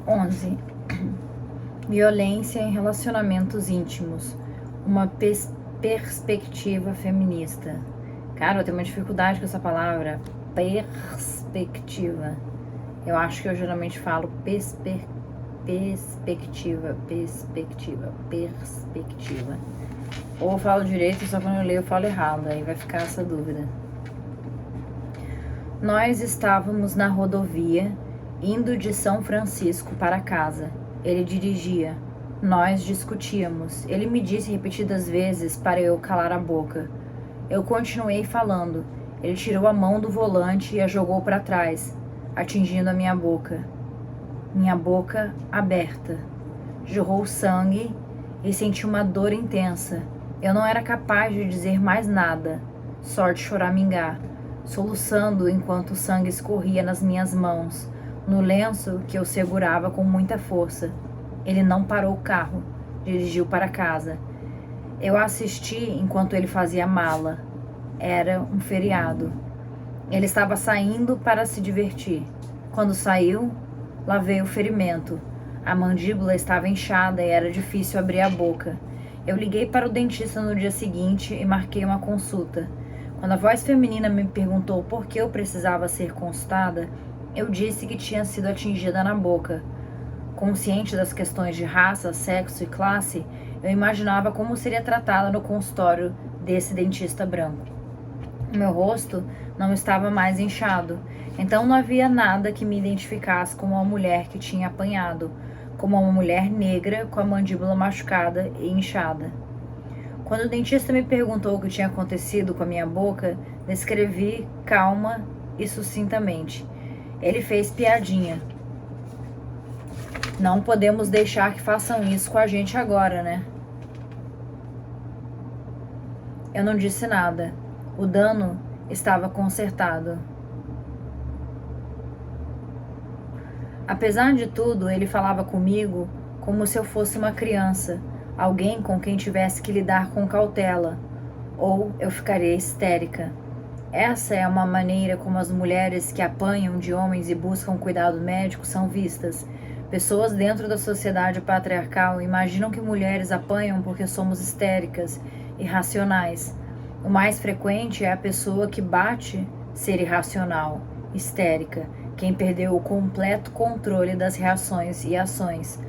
11. Violência em relacionamentos íntimos. Uma perspectiva feminista. Cara, eu tenho uma dificuldade com essa palavra. Perspectiva. Eu acho que eu geralmente falo perspectiva. Ou eu falo direito, só quando eu leio eu falo errado. Aí vai ficar essa dúvida. Nós estávamos na rodovia, indo de São Francisco para casa. Ele dirigia. Nós discutíamos. Ele me disse repetidas vezes para eu calar a boca. Eu continuei falando. Ele tirou a mão do volante e a jogou para trás, atingindo a minha boca. Minha boca aberta. Jorrou sangue e senti uma dor intensa. Eu não era capaz de dizer mais nada, só de choramingar, soluçando enquanto o sangue escorria nas minhas mãos, no lenço que eu segurava com muita força. Ele não parou o carro, dirigiu para casa. Eu assisti enquanto ele fazia mala. Era um feriado. Ele estava saindo para se divertir. Quando saiu, lavei o ferimento. A mandíbula estava inchada e era difícil abrir a boca. Eu liguei para o dentista no dia seguinte e marquei uma consulta. Quando a voz feminina me perguntou por que eu precisava ser consultada, eu disse que tinha sido atingida na boca. Consciente das questões de raça, sexo e classe, eu imaginava como seria tratada no consultório desse dentista branco. Meu rosto não estava mais inchado, então não havia nada que me identificasse como uma mulher que tinha apanhado, como uma mulher negra com a mandíbula machucada e inchada. Quando o dentista me perguntou o que tinha acontecido com a minha boca, descrevi calma e sucintamente. Ele fez piadinha. Não podemos deixar que façam isso com a gente agora, né? Eu não disse nada. O dano estava consertado. Apesar de tudo, ele falava comigo como se eu fosse uma criança, alguém com quem tivesse que lidar com cautela, ou eu ficaria histérica. Essa é uma maneira como as mulheres que apanham de homens e buscam cuidado médico são vistas. Pessoas dentro da sociedade patriarcal imaginam que mulheres apanham porque somos histéricas, irracionais. O mais frequente é a pessoa que bate ser irracional, histérica, quem perdeu o completo controle das reações e ações.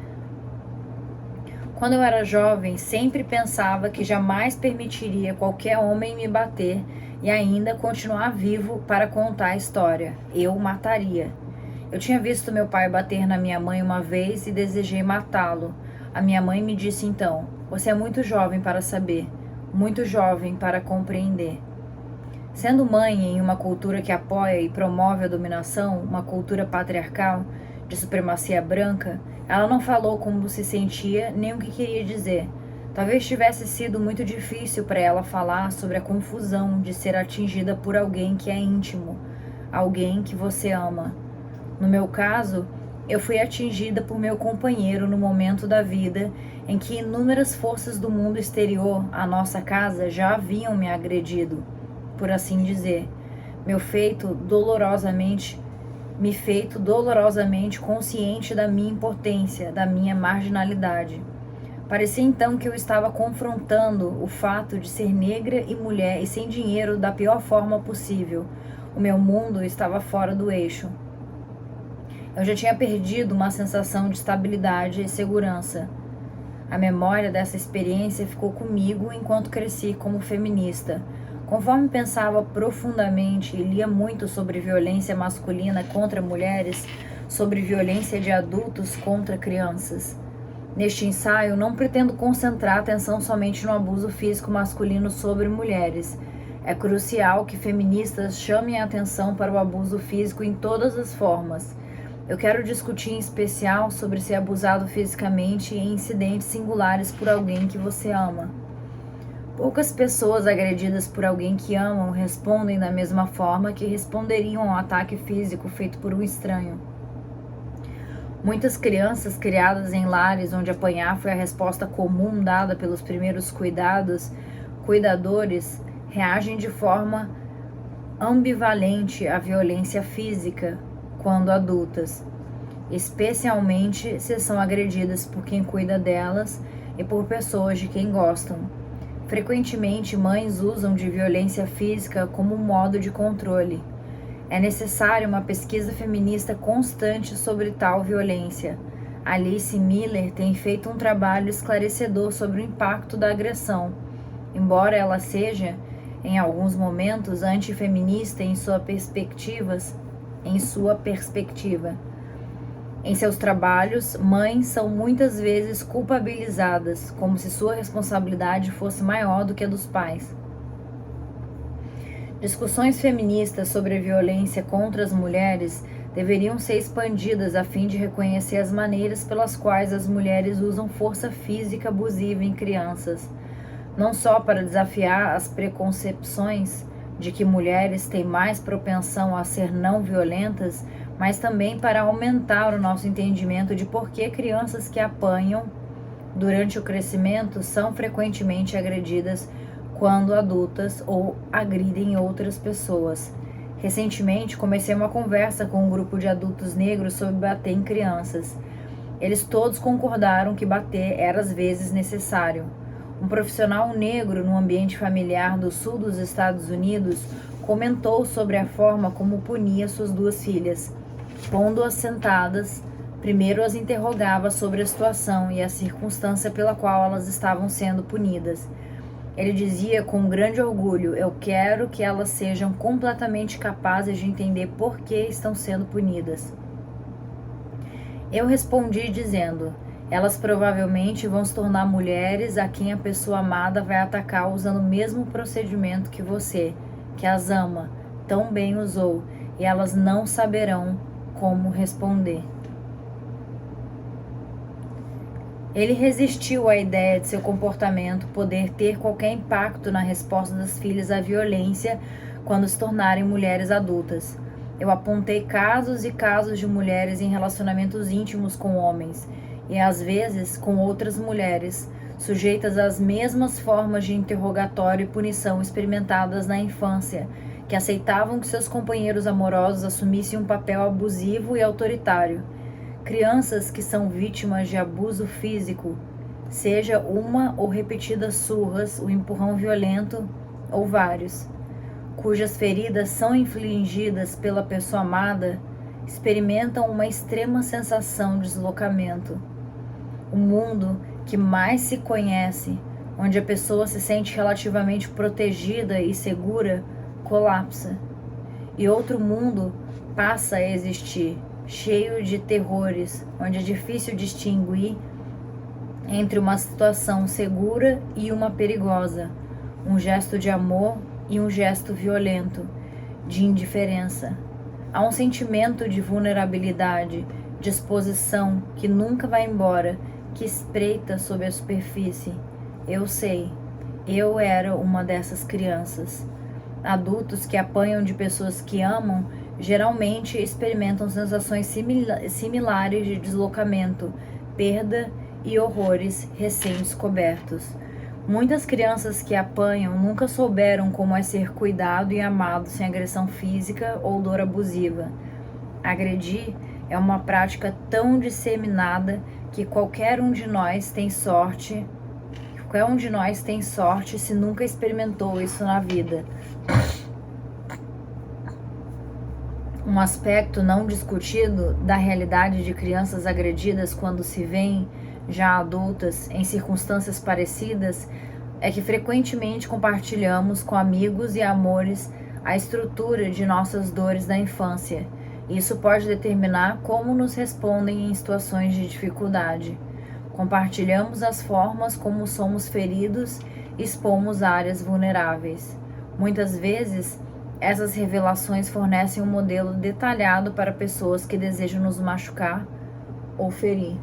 Quando eu era jovem, sempre pensava que jamais permitiria qualquer homem me bater e ainda continuar vivo para contar a história. Eu mataria. Eu tinha visto meu pai bater na minha mãe uma vez e desejei matá-lo. A minha mãe me disse então: "Você é muito jovem para saber, muito jovem para compreender." Sendo mãe em uma cultura que apoia e promove a dominação, uma cultura patriarcal, de supremacia branca, ela não falou como se sentia nem o que queria dizer. Talvez tivesse sido muito difícil para ela falar sobre a confusão de ser atingida por alguém que é íntimo, alguém que você ama. No meu caso, eu fui atingida por meu companheiro no momento da vida em que inúmeras forças do mundo exterior à nossa casa já haviam me agredido, por assim dizer, me feito dolorosamente consciente da minha impotência, da minha marginalidade. Parecia então que eu estava confrontando o fato de ser negra e mulher e sem dinheiro da pior forma possível. O meu mundo estava fora do eixo. Eu já tinha perdido uma sensação de estabilidade e segurança. A memória dessa experiência ficou comigo enquanto cresci como feminista. Conforme pensava profundamente e lia muito sobre violência masculina contra mulheres, sobre violência de adultos contra crianças. Neste ensaio, não pretendo concentrar atenção somente no abuso físico masculino sobre mulheres. É crucial que feministas chamem a atenção para o abuso físico em todas as formas. Eu quero discutir em especial sobre ser abusado fisicamente em incidentes singulares por alguém que você ama. Poucas pessoas agredidas por alguém que amam respondem da mesma forma que responderiam a um ataque físico feito por um estranho. Muitas crianças criadas em lares onde apanhar foi a resposta comum dada pelos primeiros cuidadores, reagem de forma ambivalente à violência física quando adultas. especialmente se são agredidas por quem cuida delas e por pessoas de quem gostam. Frequentemente, mães usam de violência física como modo de controle. É necessária uma pesquisa feminista constante sobre tal violência. Alice Miller tem feito um trabalho esclarecedor sobre o impacto da agressão, embora ela seja, em alguns momentos, antifeminista em sua perspectiva. Em seus trabalhos, mães são muitas vezes culpabilizadas, como se sua responsabilidade fosse maior do que a dos pais. Discussões feministas sobre a violência contra as mulheres deveriam ser expandidas a fim de reconhecer as maneiras pelas quais as mulheres usam força física abusiva em crianças, não só para desafiar as preconcepções de que mulheres têm mais propensão a ser não violentas, mas também para aumentar o nosso entendimento de por que crianças que apanham durante o crescimento são frequentemente agredidas quando adultas ou agridem outras pessoas. Recentemente, comecei uma conversa com um grupo de adultos negros sobre bater em crianças. Eles todos concordaram que bater era às vezes necessário. Um profissional negro no ambiente familiar do sul dos Estados Unidos comentou sobre a forma como punia suas duas filhas. Pondo-as sentadas, primeiro as interrogava sobre a situação e a circunstância pela qual elas estavam sendo punidas. Ele dizia com grande orgulho: "Eu quero que elas sejam completamente capazes de entender por que estão sendo punidas." Eu respondi dizendo: "Elas provavelmente vão se tornar mulheres a quem a pessoa amada vai atacar usando o mesmo procedimento que você, que as ama, tão bem usou, e elas não saberão como responder." Ele resistiu à ideia de seu comportamento poder ter qualquer impacto na resposta das filhas à violência quando se tornarem mulheres adultas. Eu apontei casos e casos de mulheres em relacionamentos íntimos com homens, e às vezes com outras mulheres, sujeitas às mesmas formas de interrogatório e punição experimentadas na infância, que aceitavam que seus companheiros amorosos assumissem um papel abusivo e autoritário. Crianças que são vítimas de abuso físico, seja uma ou repetidas surras, o empurrão violento ou vários, cujas feridas são infligidas pela pessoa amada, experimentam uma extrema sensação de deslocamento. O mundo que mais se conhece, onde a pessoa se sente relativamente protegida e segura, colapsa. E outro mundo passa a existir, cheio de terrores, onde é difícil distinguir entre uma situação segura e uma perigosa, um gesto de amor e um gesto violento, de indiferença. Há um sentimento de vulnerabilidade, de exposição que nunca vai embora, que espreita sob a superfície. Eu sei, eu era uma dessas crianças. Adultos que apanham de pessoas que amam geralmente experimentam sensações similares de deslocamento, perda e horrores recém-descobertos. Muitas crianças que apanham nunca souberam como é ser cuidado e amado sem agressão física ou dor abusiva. Agredir é uma prática tão disseminada que qualquer um de nós tem sorte se nunca experimentou isso na vida. Um aspecto não discutido da realidade de crianças agredidas quando se veem já adultas em circunstâncias parecidas é que frequentemente compartilhamos com amigos e amores a estrutura de nossas dores da infância. Isso pode determinar como nos respondem em situações de dificuldade. Compartilhamos as formas como somos feridos e expomos áreas vulneráveis. Muitas vezes, essas revelações fornecem um modelo detalhado para pessoas que desejam nos machucar ou ferir.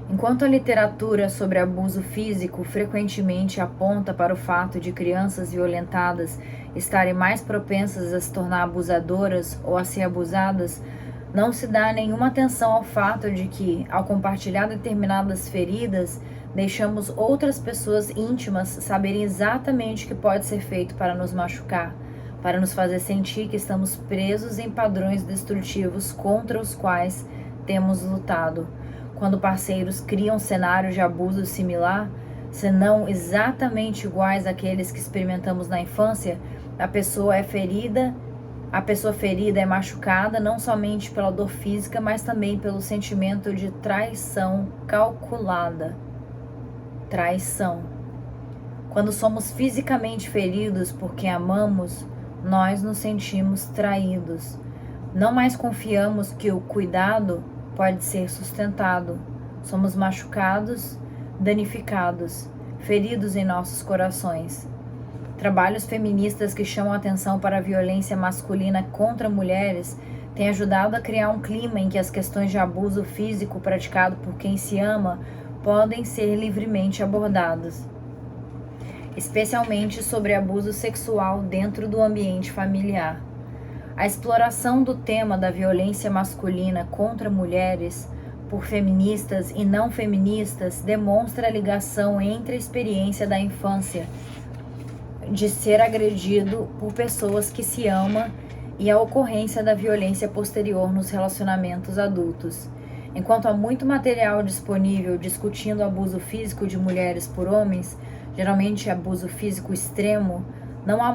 Enquanto a literatura sobre abuso físico frequentemente aponta para o fato de crianças violentadas estarem mais propensas a se tornar abusadoras ou a ser abusadas, não se dá nenhuma atenção ao fato de que, ao compartilhar determinadas feridas, deixamos outras pessoas íntimas saberem exatamente o que pode ser feito para nos machucar, para nos fazer sentir que estamos presos em padrões destrutivos contra os quais temos lutado. Quando parceiros criam cenários de abuso similar, se não exatamente iguais àqueles que experimentamos na infância, a pessoa ferida é machucada não somente pela dor física, mas também pelo sentimento de traição calculada. Traição. Quando somos fisicamente feridos por quem amamos, nós nos sentimos traídos. Não mais confiamos que o cuidado pode ser sustentado. Somos machucados, danificados, feridos em nossos corações. Trabalhos feministas que chamam atenção para a violência masculina contra mulheres têm ajudado a criar um clima em que as questões de abuso físico praticado por quem se ama podem ser livremente abordadas, especialmente sobre abuso sexual dentro do ambiente familiar. A exploração do tema da violência masculina contra mulheres por feministas e não feministas demonstra a ligação entre a experiência da infância de ser agredido por pessoas que se ama e a ocorrência da violência posterior nos relacionamentos adultos. Enquanto há muito material disponível discutindo o abuso físico de mulheres por homens, geralmente abuso físico extremo, não há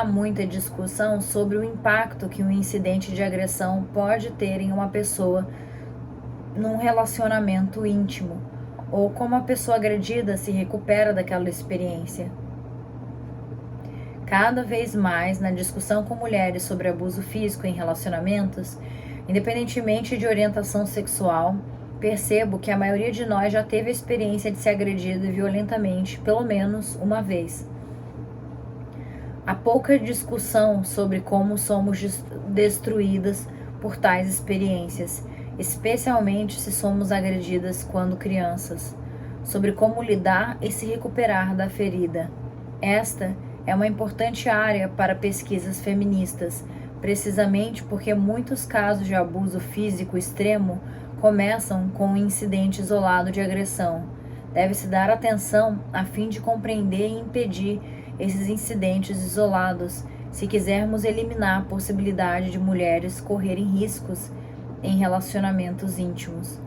muita discussão sobre o impacto que um incidente de agressão pode ter em uma pessoa num relacionamento íntimo, ou como a pessoa agredida se recupera daquela experiência. Cada vez mais, na discussão com mulheres sobre abuso físico em relacionamentos, independentemente de orientação sexual, percebo que a maioria de nós já teve a experiência de ser agredido violentamente pelo menos uma vez. Há pouca discussão sobre como somos destruídas por tais experiências, especialmente se somos agredidas quando crianças, sobre como lidar e se recuperar da ferida. Esta é uma importante área para pesquisas feministas, precisamente porque muitos casos de abuso físico extremo começam com um incidente isolado de agressão. Deve-se dar atenção a fim de compreender e impedir esses incidentes isolados, se quisermos eliminar a possibilidade de mulheres correrem riscos em relacionamentos íntimos.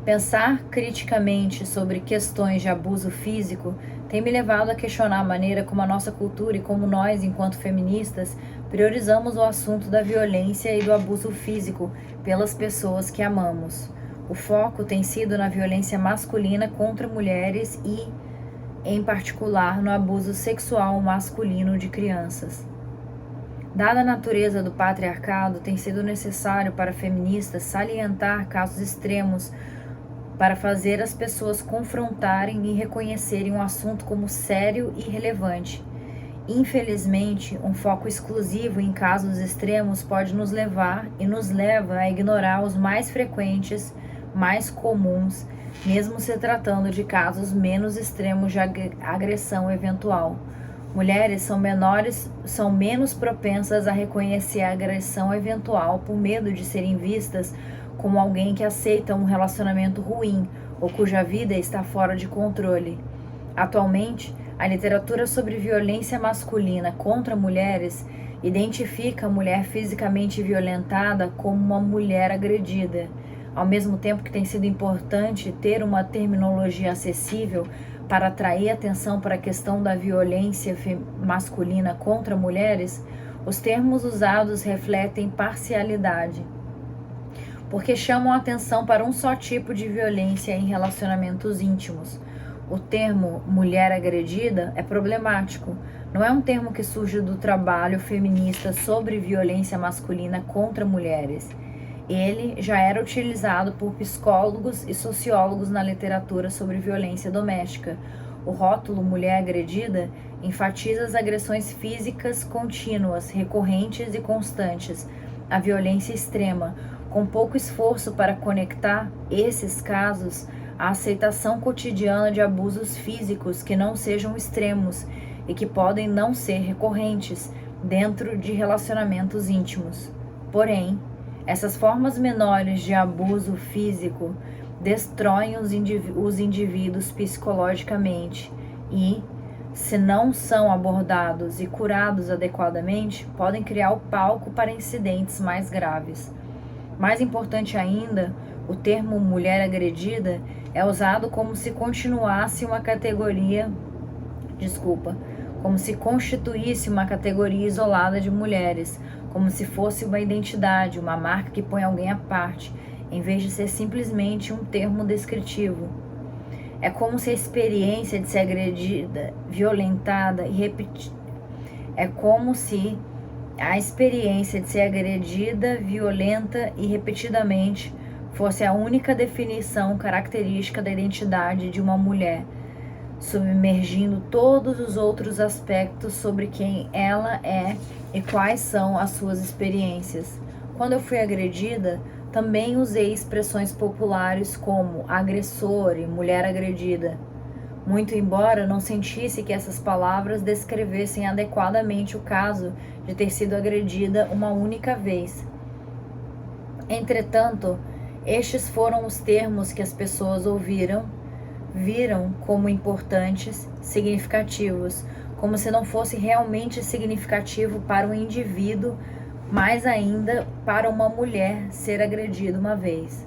Pensar criticamente sobre questões de abuso físico tem me levado a questionar a maneira como a nossa cultura e como nós, enquanto feministas, priorizamos o assunto da violência e do abuso físico pelas pessoas que amamos. O foco tem sido na violência masculina contra mulheres e, em particular, no abuso sexual masculino de crianças. Dada a natureza do patriarcado, tem sido necessário para feministas salientar casos extremos para fazer as pessoas confrontarem e reconhecerem um assunto como sério e relevante. Infelizmente, um foco exclusivo em casos extremos pode nos levar e nos leva a ignorar os mais frequentes, mais comuns, mesmo se tratando de casos menos extremos de agressão eventual. Mulheres são menos propensas a reconhecer a agressão eventual por medo de serem vistas como alguém que aceita um relacionamento ruim ou cuja vida está fora de controle. Atualmente, a literatura sobre violência masculina contra mulheres identifica a mulher fisicamente violentada como uma mulher agredida, ao mesmo tempo que tem sido importante ter uma terminologia acessível para atrair atenção para a questão da violência masculina contra mulheres. Os termos usados refletem parcialidade, porque chamam a atenção para um só tipo de violência em relacionamentos íntimos. O termo mulher agredida é problemático. Não é um termo que surge do trabalho feminista sobre violência masculina contra mulheres. Ele já era utilizado por psicólogos e sociólogos na literatura sobre violência doméstica. O rótulo mulher agredida enfatiza as agressões físicas contínuas, recorrentes e constantes, a violência extrema, com pouco esforço para conectar esses casos à aceitação cotidiana de abusos físicos que não sejam extremos e que podem não ser recorrentes dentro de relacionamentos íntimos. Porém, essas formas menores de abuso físico destroem os indivíduos psicologicamente e, se não são abordados e curados adequadamente, podem criar o palco para incidentes mais graves. Mais importante ainda, o termo mulher agredida é usado como se continuasse uma categoria, como se constituísse uma categoria isolada de mulheres, como se fosse uma identidade, uma marca que põe alguém à parte, em vez de ser simplesmente um termo descritivo. É como se a experiência de ser agredida, violentada e violenta e repetidamente fosse a única definição característica da identidade de uma mulher, submergindo todos os outros aspectos sobre quem ela é e quais são as suas experiências. Quando eu fui agredida, também usei expressões populares como agressor e mulher agredida, muito embora não sentisse que essas palavras descrevessem adequadamente o caso de ter sido agredida uma única vez. Entretanto, estes foram os termos que as pessoas viram como importantes, significativos, como se não fosse realmente significativo para um indivíduo, mais ainda para uma mulher ser agredida uma vez.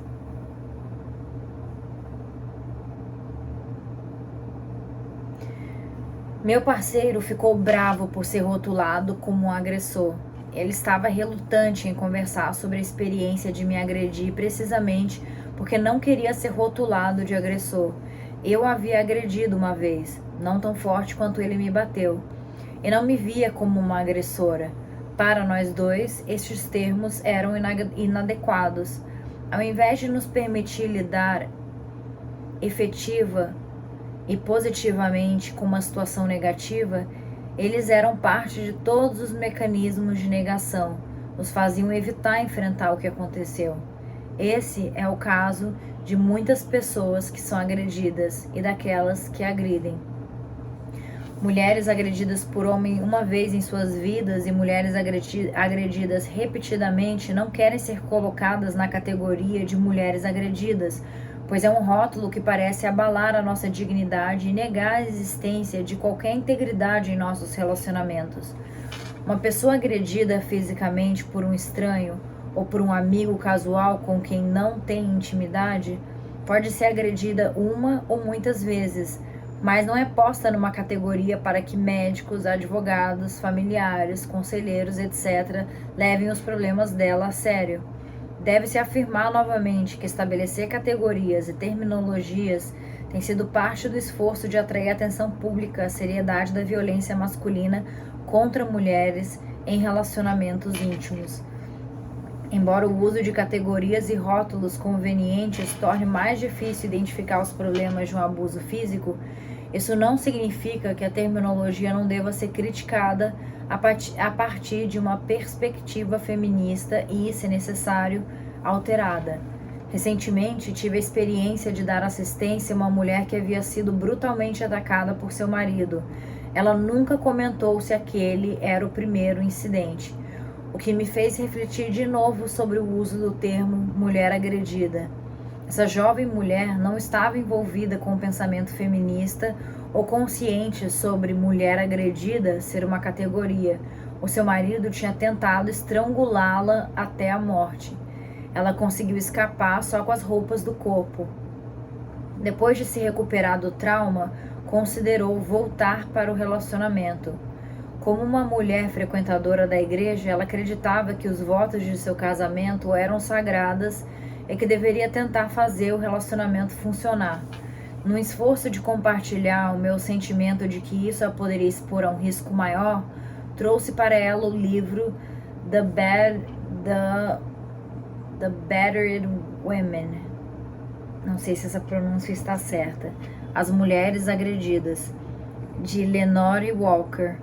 Meu parceiro ficou bravo por ser rotulado como um agressor. Ele estava relutante em conversar sobre a experiência de me agredir precisamente porque não queria ser rotulado de agressor. Eu o havia agredido uma vez, não tão forte quanto ele me bateu, e não me via como uma agressora. Para nós dois, estes termos eram inadequados. Ao invés de nos permitir lidar efetiva e positivamente com uma situação negativa, eles eram parte de todos os mecanismos de negação, nos faziam evitar enfrentar o que aconteceu. Esse é o caso de muitas pessoas que são agredidas e daquelas que agridem. Mulheres agredidas por homem uma vez em suas vidas e mulheres agredidas repetidamente não querem ser colocadas na categoria de mulheres agredidas, pois é um rótulo que parece abalar a nossa dignidade e negar a existência de qualquer integridade em nossos relacionamentos. Uma pessoa agredida fisicamente por um estranho ou por um amigo casual com quem não tem intimidade pode ser agredida uma ou muitas vezes, mas não é posta numa categoria para que médicos, advogados, familiares, conselheiros, etc. levem os problemas dela a sério. Deve-se afirmar novamente que estabelecer categorias e terminologias tem sido parte do esforço de atrair a atenção pública à seriedade da violência masculina contra mulheres em relacionamentos íntimos. Embora o uso de categorias e rótulos convenientes torne mais difícil identificar os problemas de um abuso físico, isso não significa que a terminologia não deva ser criticada a partir de uma perspectiva feminista e, se necessário, alterada. Recentemente, tive a experiência de dar assistência a uma mulher que havia sido brutalmente atacada por seu marido. Ela nunca comentou se aquele era o primeiro incidente, o que me fez refletir de novo sobre o uso do termo mulher agredida. Essa jovem mulher não estava envolvida com o pensamento feminista ou consciente sobre mulher agredida ser uma categoria. O seu marido tinha tentado estrangulá-la até a morte. Ela conseguiu escapar só com as roupas do corpo. Depois de se recuperar do trauma, considerou voltar para o relacionamento. Como uma mulher frequentadora da igreja, ela acreditava que os votos de seu casamento eram sagrados e que deveria tentar fazer o relacionamento funcionar. No esforço de compartilhar o meu sentimento de que isso a poderia expor a um risco maior, trouxe para ela o livro The Battered Women. Não sei se essa pronúncia está certa. As Mulheres Agredidas, de Lenore Walker.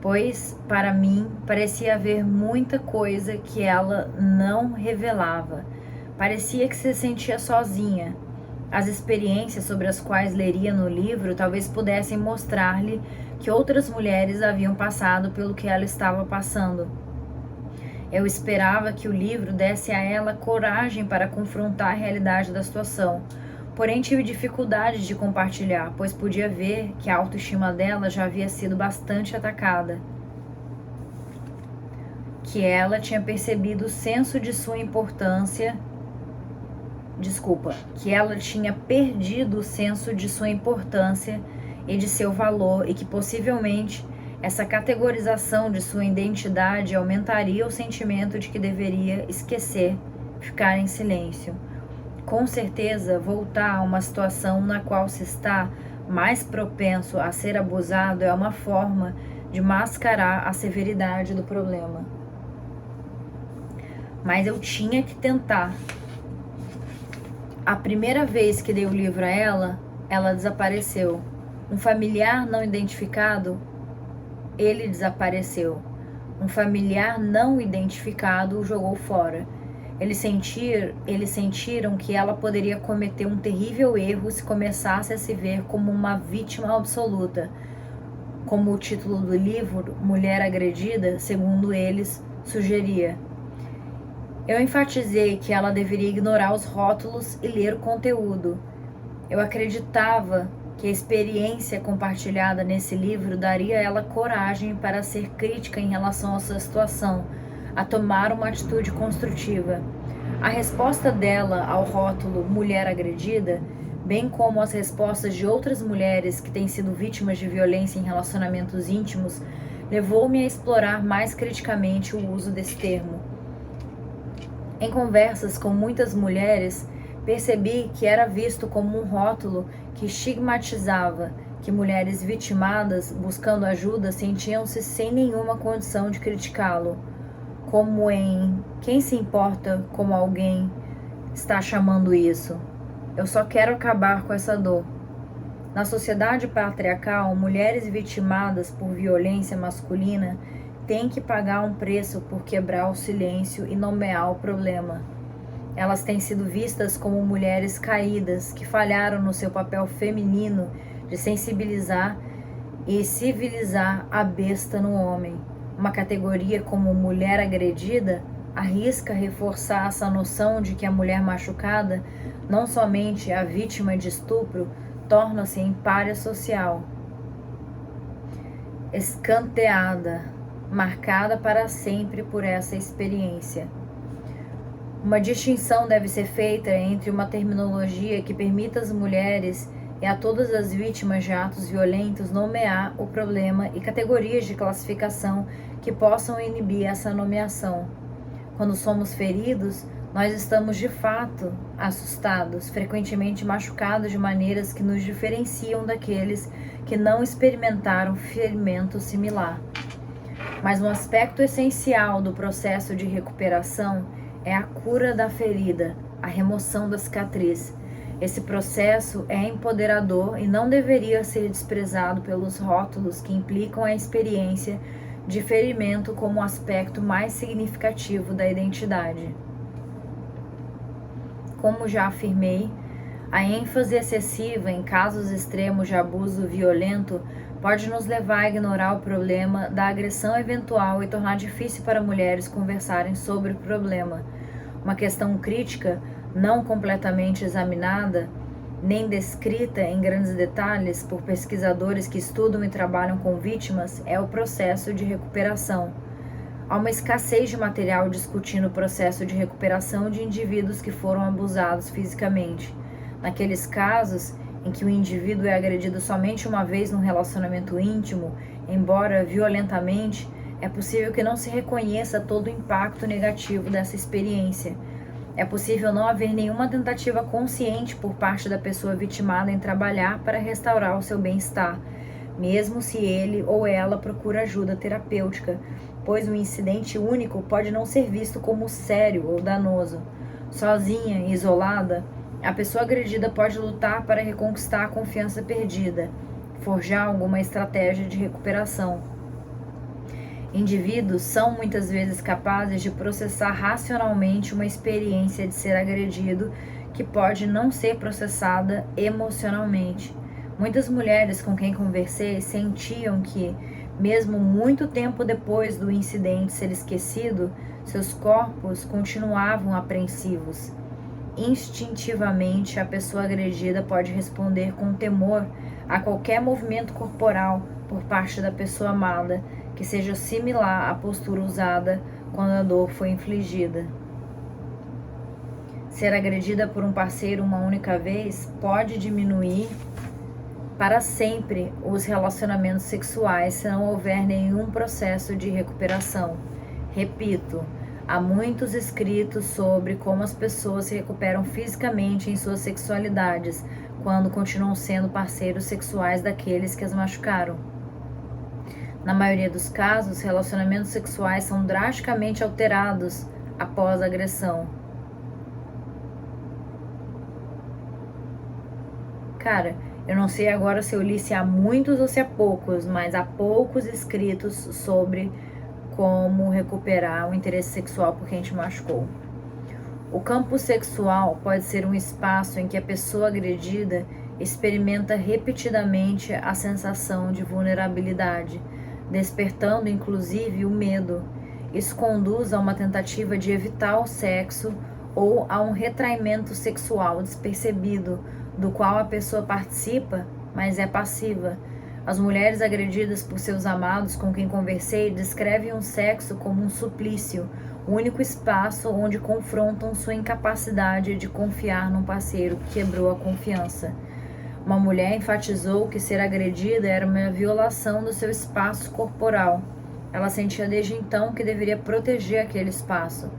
Pois, para mim, parecia haver muita coisa que ela não revelava. Parecia que se sentia sozinha. As experiências sobre as quais leria no livro talvez pudessem mostrar-lhe que outras mulheres haviam passado pelo que ela estava passando. Eu esperava que o livro desse a ela coragem para confrontar a realidade da situação, Porém, tive dificuldade de compartilhar, pois podia ver que a autoestima dela já havia sido bastante atacada, que ela tinha percebido o senso de sua importância, que ela tinha perdido o senso de sua importância e de seu valor, e que possivelmente essa categorização de sua identidade aumentaria o sentimento de que deveria esquecer, ficar em silêncio. Com certeza, voltar a uma situação na qual se está mais propenso a ser abusado é uma forma de mascarar a severidade do problema. Mas eu tinha que tentar. A primeira vez que dei o livro a ela desapareceu. Um familiar não identificado, ele desapareceu. Um familiar não identificado o jogou fora. Eles sentiram que ela poderia cometer um terrível erro se começasse a se ver como uma vítima absoluta. Como o título do livro, Mulher Agredida, segundo eles, sugeria. Eu enfatizei que ela deveria ignorar os rótulos e ler o conteúdo. Eu acreditava que a experiência compartilhada nesse livro daria a ela coragem para ser crítica em relação à sua situação, a tomar uma atitude construtiva. A resposta dela ao rótulo Mulher Agredida, bem como as respostas de outras mulheres que têm sido vítimas de violência em relacionamentos íntimos, levou-me a explorar mais criticamente o uso desse termo. Em conversas com muitas mulheres, percebi que era visto como um rótulo que estigmatizava, que mulheres vitimadas, buscando ajuda, sentiam-se sem nenhuma condição de criticá-lo. Como em quem se importa como alguém está chamando isso? Eu só quero acabar com essa dor. Na sociedade patriarcal, mulheres vitimadas por violência masculina têm que pagar um preço por quebrar o silêncio e nomear o problema. Elas têm sido vistas como mulheres caídas que falharam no seu papel feminino de sensibilizar e civilizar a besta no homem. Uma categoria como mulher agredida arrisca reforçar essa noção de que a mulher machucada, não somente a vítima de estupro, torna-se em pária social, escanteada, marcada para sempre por essa experiência. Uma distinção deve ser feita entre uma terminologia que permita às mulheres e a todas as vítimas de atos violentos nomear o problema e categorias de classificação que possam inibir essa nomeação. Quando somos feridos, nós estamos de fato assustados, frequentemente machucados de maneiras que nos diferenciam daqueles que não experimentaram ferimento similar. Mas um aspecto essencial do processo de recuperação é a cura da ferida, a remoção da cicatriz. Esse processo é empoderador e não deveria ser desprezado pelos rótulos que implicam a experiência de ferimento como o aspecto mais significativo da identidade. Como já afirmei, a ênfase excessiva em casos extremos de abuso violento pode nos levar a ignorar o problema da agressão eventual e tornar difícil para mulheres conversarem sobre o problema. Uma questão crítica, não completamente examinada, nem descrita em grandes detalhes por pesquisadores que estudam e trabalham com vítimas, é o processo de recuperação. Há uma escassez de material discutindo o processo de recuperação de indivíduos que foram abusados fisicamente. Naqueles casos em que o indivíduo é agredido somente uma vez num relacionamento íntimo, embora violentamente, é possível que não se reconheça todo o impacto negativo dessa experiência. É possível não haver nenhuma tentativa consciente por parte da pessoa vitimada em trabalhar para restaurar o seu bem-estar, mesmo se ele ou ela procura ajuda terapêutica, pois um incidente único pode não ser visto como sério ou danoso. Sozinha e isolada, a pessoa agredida pode lutar para reconquistar a confiança perdida, forjar alguma estratégia de recuperação. Indivíduos são muitas vezes capazes de processar racionalmente uma experiência de ser agredido que pode não ser processada emocionalmente. Muitas mulheres com quem conversei sentiam que, mesmo muito tempo depois do incidente ser esquecido, seus corpos continuavam apreensivos. Instintivamente, a pessoa agredida pode responder com temor a qualquer movimento corporal por parte da pessoa amada que seja similar à postura usada quando a dor foi infligida. Ser agredida por um parceiro uma única vez pode diminuir para sempre os relacionamentos sexuais se não houver nenhum processo de recuperação. Repito, há muitos escritos sobre como as pessoas se recuperam fisicamente em suas sexualidades quando continuam sendo parceiros sexuais daqueles que as machucaram. Na maioria dos casos, relacionamentos sexuais são drasticamente alterados após a agressão. Cara, eu não sei agora se eu li se há muitos ou se há poucos, mas há poucos escritos sobre como recuperar o interesse sexual por quem te machucou. O campo sexual pode ser um espaço em que a pessoa agredida experimenta repetidamente a sensação de vulnerabilidade, despertando inclusive o medo. Isso conduz a uma tentativa de evitar o sexo ou a um retraimento sexual despercebido, do qual a pessoa participa, mas é passiva. As mulheres agredidas por seus amados com quem conversei descrevem o sexo como um suplício, o único espaço onde confrontam sua incapacidade de confiar num parceiro que quebrou a confiança. Uma mulher enfatizou que ser agredida era uma violação do seu espaço corporal. Ela sentia desde então que deveria proteger aquele espaço.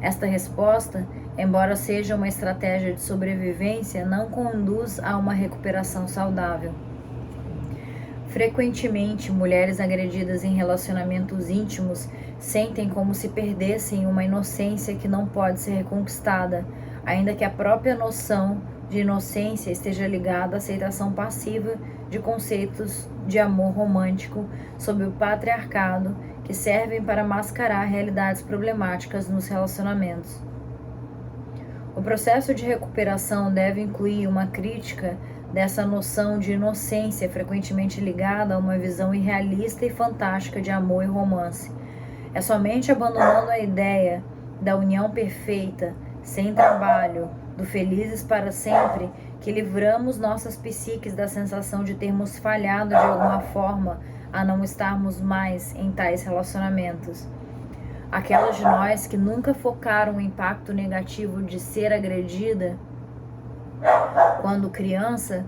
Esta resposta, embora seja uma estratégia de sobrevivência, não conduz a uma recuperação saudável. Frequentemente, mulheres agredidas em relacionamentos íntimos sentem como se perdessem uma inocência que não pode ser reconquistada, ainda que a própria noção de inocência esteja ligada à aceitação passiva de conceitos de amor romântico sob o patriarcado que servem para mascarar realidades problemáticas nos relacionamentos. O processo de recuperação deve incluir uma crítica dessa noção de inocência frequentemente ligada a uma visão irrealista e fantástica de amor e romance. É somente abandonando a ideia da união perfeita, sem trabalho, do felizes para sempre, que livramos nossas psiques da sensação de termos falhado de alguma forma a não estarmos mais em tais relacionamentos. Aquelas de nós que nunca focaram o impacto negativo de ser agredida quando criança,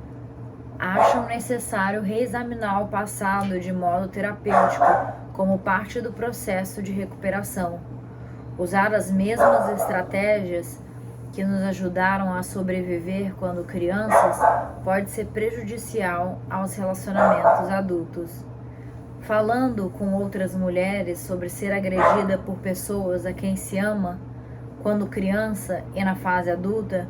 acham necessário reexaminar o passado de modo terapêutico como parte do processo de recuperação. Usar as mesmas estratégias que nos ajudaram a sobreviver quando crianças pode ser prejudicial aos relacionamentos adultos. Falando com outras mulheres sobre ser agredida por pessoas a quem se ama, quando criança e na fase adulta,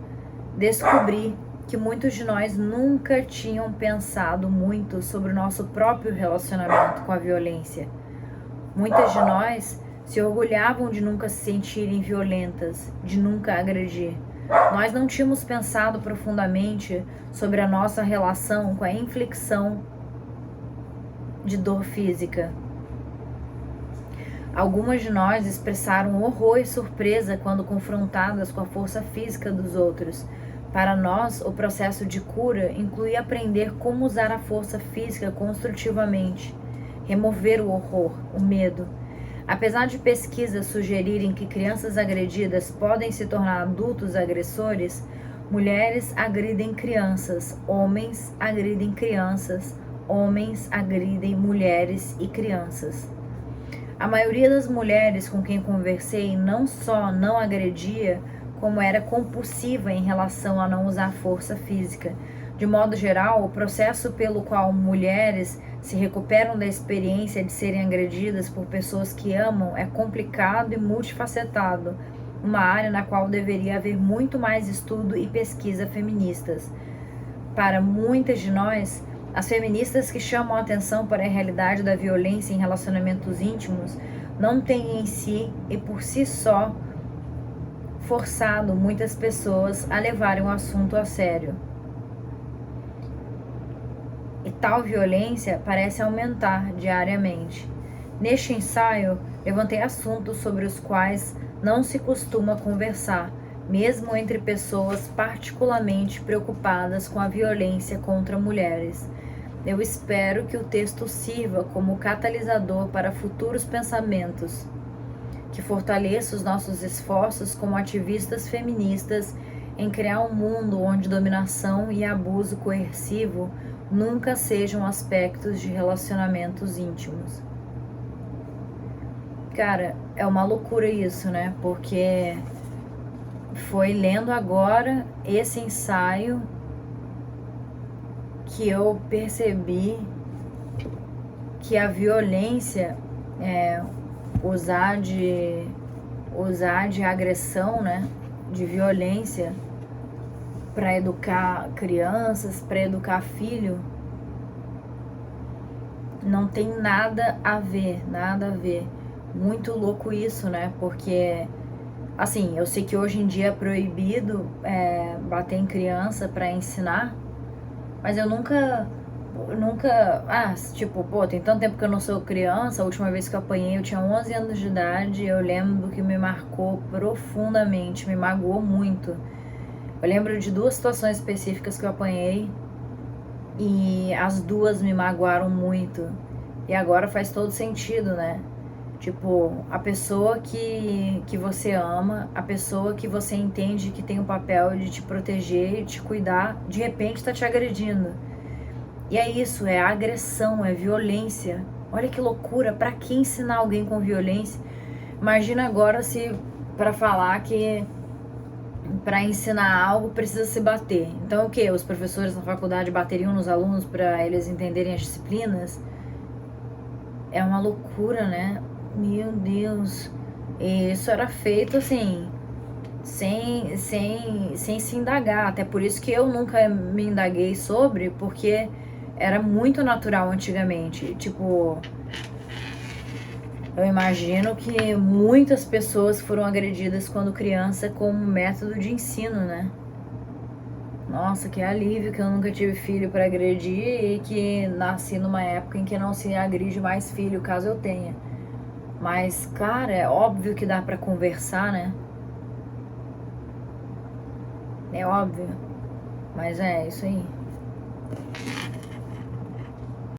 descobri que muitos de nós nunca tinham pensado muito sobre o nosso próprio relacionamento com a violência. Muitas de nós se orgulhavam de nunca se sentirem violentas, de nunca agredir. Nós não tínhamos pensado profundamente sobre a nossa relação com a inflicção de dor física. Algumas de nós expressaram horror e surpresa quando confrontadas com a força física dos outros. Para nós, o processo de cura inclui aprender como usar a força física construtivamente, remover o horror, o medo. Apesar de pesquisas sugerirem que crianças agredidas podem se tornar adultos agressores, mulheres agridem crianças, homens agridem crianças, homens agridem mulheres e crianças. A maioria das mulheres com quem conversei não só não agredia, como era compulsiva em relação a não usar força física. De modo geral, o processo pelo qual mulheres se recuperam da experiência de serem agredidas por pessoas que amam é complicado e multifacetado, uma área na qual deveria haver muito mais estudo e pesquisa feministas. Para muitas de nós, as feministas que chamam a atenção para a realidade da violência em relacionamentos íntimos não têm em si e por si só forçado muitas pessoas a levarem o assunto a sério. E tal violência parece aumentar diariamente. Neste ensaio, levantei assuntos sobre os quais não se costuma conversar, mesmo entre pessoas particularmente preocupadas com a violência contra mulheres. Eu espero que o texto sirva como catalisador para futuros pensamentos, que fortaleça os nossos esforços como ativistas feministas em criar um mundo onde dominação e abuso coercivo nunca sejam aspectos de relacionamentos íntimos. Cara, é uma loucura isso, né? Porque foi lendo agora esse ensaio que eu percebi que a violência, usar de agressão, né? De violência para educar crianças, para educar filho, não tem nada a ver, nada a ver. Muito louco isso, né? Porque, assim, eu sei que hoje em dia é proibido bater em criança para ensinar, mas eu nunca, tipo, pô, tem tanto tempo que eu não sou criança. A última vez que eu apanhei eu tinha 11 anos de idade. Eu lembro que me marcou profundamente, me magoou muito. Eu lembro de 2 situações específicas que eu apanhei e as 2 me magoaram muito. E agora faz todo sentido, né? Tipo, a pessoa que você ama, a pessoa que você entende que tem o papel de te proteger e te cuidar, de repente tá te agredindo. E é isso, é agressão, é violência. Olha que loucura, pra que ensinar alguém com violência? Imagina agora se pra falar que pra ensinar algo precisa se bater. Então o que? Os professores na faculdade bateriam nos alunos pra eles entenderem as disciplinas? É uma loucura, né? Meu Deus. E isso era feito assim, sem se indagar. Até por isso que eu nunca me indaguei sobre, porque era muito natural antigamente. Tipo, eu imagino que muitas pessoas foram agredidas quando criança como método de ensino, né? Nossa, que alívio que eu nunca tive filho para agredir e que nasci numa época em que não se agride mais filho, caso eu tenha. Mas, cara, é óbvio que dá pra conversar, né? É óbvio. Mas é isso aí.